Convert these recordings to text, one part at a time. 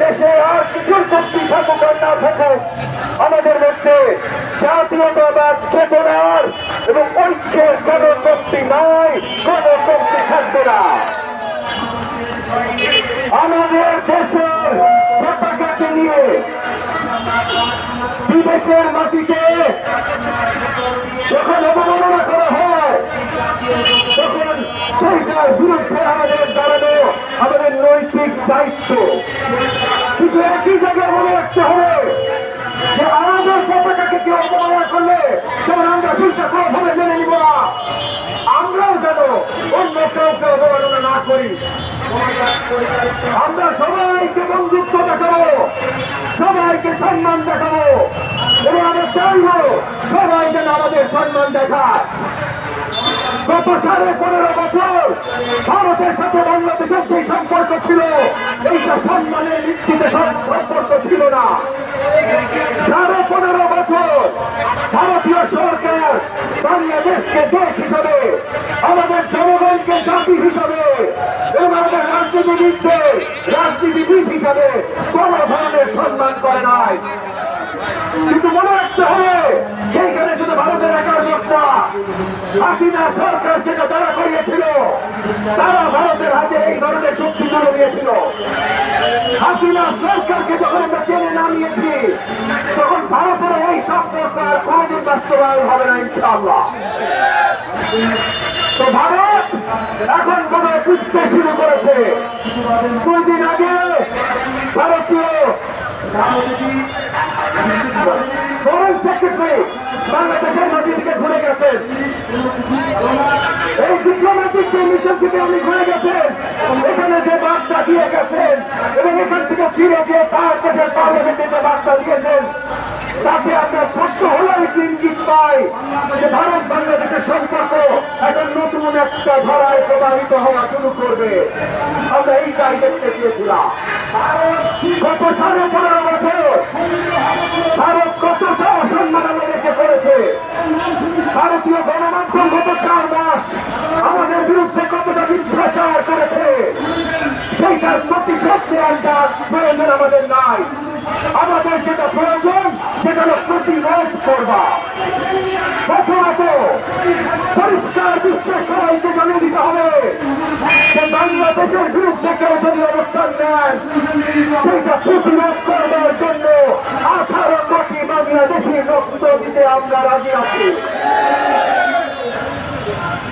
দেশে আর কিছু শক্তি থাকুক আর না থাকুক, আমাদের মধ্যে জাতীয়তাবাদ চেতনার এবং ঐক্যের কোন শক্তি নাই, কোন শক্তি থাকবে না। আমাদের দেশের পতাকাকে নিয়ে বিদেশের মাটিতে যখন অবমাননা করা হয়, তখন সেইটার বিরুদ্ধে আমাদের দাঁড়ানো আমাদের নৈতিক দায়িত্ব। কিন্তু একই জায়গায় মনে রাখতে হবে যে আমাদের পতাকাকে কেউ অবমাননা করলে যেমন আমরা চিন্তা কোনোভাবে মেনে নিব না, আমরাও যেন অন্য কাউকে অবমাননা না করি। আমরা সবাইকে বন্ধুত্ব দেখাবো, সবাইকে সম্মান দেখাবো এবং আমরা চাইব সবাই যেন আমাদের সম্মান দেখায়। গত 15.5 বছর ভারতের সাথে বাংলাদেশের যে সম্পর্ক ছিল, এইটা সম্মানের ভিত্তিতে সম্পর্ক ছিল না। 15.5 বছর ভারতীয় সরকার বাংলাদেশকে দেশ হিসাবে, আমাদের জনগণকে জাতি হিসাবে এবং আমাদের রাজনীতিবিদ হিসাবে কোন ধরনের সম্মান করে নাই। কিন্তু মনে রাখতে হবে সেইখানে শুধু ভারতের একার দোষা, হাসিনা সরকার যেটা তারা করিয়েছিল, তারা ভারতের হাতে এই ধরনের শক্তি তুলে দিয়েছিল। হাসিনা সরকারকে যখন আমরা টেনে নামিয়েছি, তখন ভারতের এই সম্পর্ক আর কোনদিন বাস্তবায়ন হবে না ইনশাআল্লাহ। তো ভারত এখন বোধহয় বুঝতে শুরু করেছে। 2 দিন আগে ভারতীয় ফরেন সেক্রেটারি বাংলাদেশের মাটি থেকে ঘুরে গেছেন, এই ডিপ্লোম্যাটিক যে মিশন থেকে উনি ঘুরে গেছেন, এখানে যে বার্তা দিয়ে গেছেন এবং এখান থেকে ফিরে যে তার দেশের পার্লামেন্টে যে বার্তা দিয়েছেন, তাতে আমরা ছোট্ট হলেও ইঙ্গিত পাই যে ভারত বাংলাদেশের সম্পর্ক এখন নতুন একটা ধারায় প্রবাহিত হওয়া শুরু করবে। আমরা এইটাই দেখতে চেয়েছিলাম। গত 15.5 বছর ভারত কতটা অসম্মান আমাদেরকে করেছে, ভারতীয় গণমাধ্যম গত 4 মাস আমাদের বিরুদ্ধে কতটা মিথ্যাচার করেছে, সেইটার প্রতিশোধ নেওয়ার প্রয়োজন আমাদের নাই। আমাদের যেটা প্রয়োজন সেটা হল প্রতিরোধ করবা। প্রথমত পরিষ্কার বিশ্বের সবাইকে জানিয়ে দিতে হবে যে বাংলাদেশের বিরুদ্ধে কেউ যদি অবস্থান নেন, সেইটা প্রতিরোধ করবার জন্য 18 কোটি বাংলাদেশি রক্ত দিতে আমরা রাজি আছি।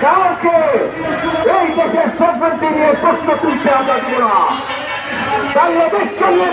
কাউকে এই দেশের সভ্যতা নিয়ে প্রশ্ন তুলতে আমরা দিব না। বাংলাদেশকে নিয়ে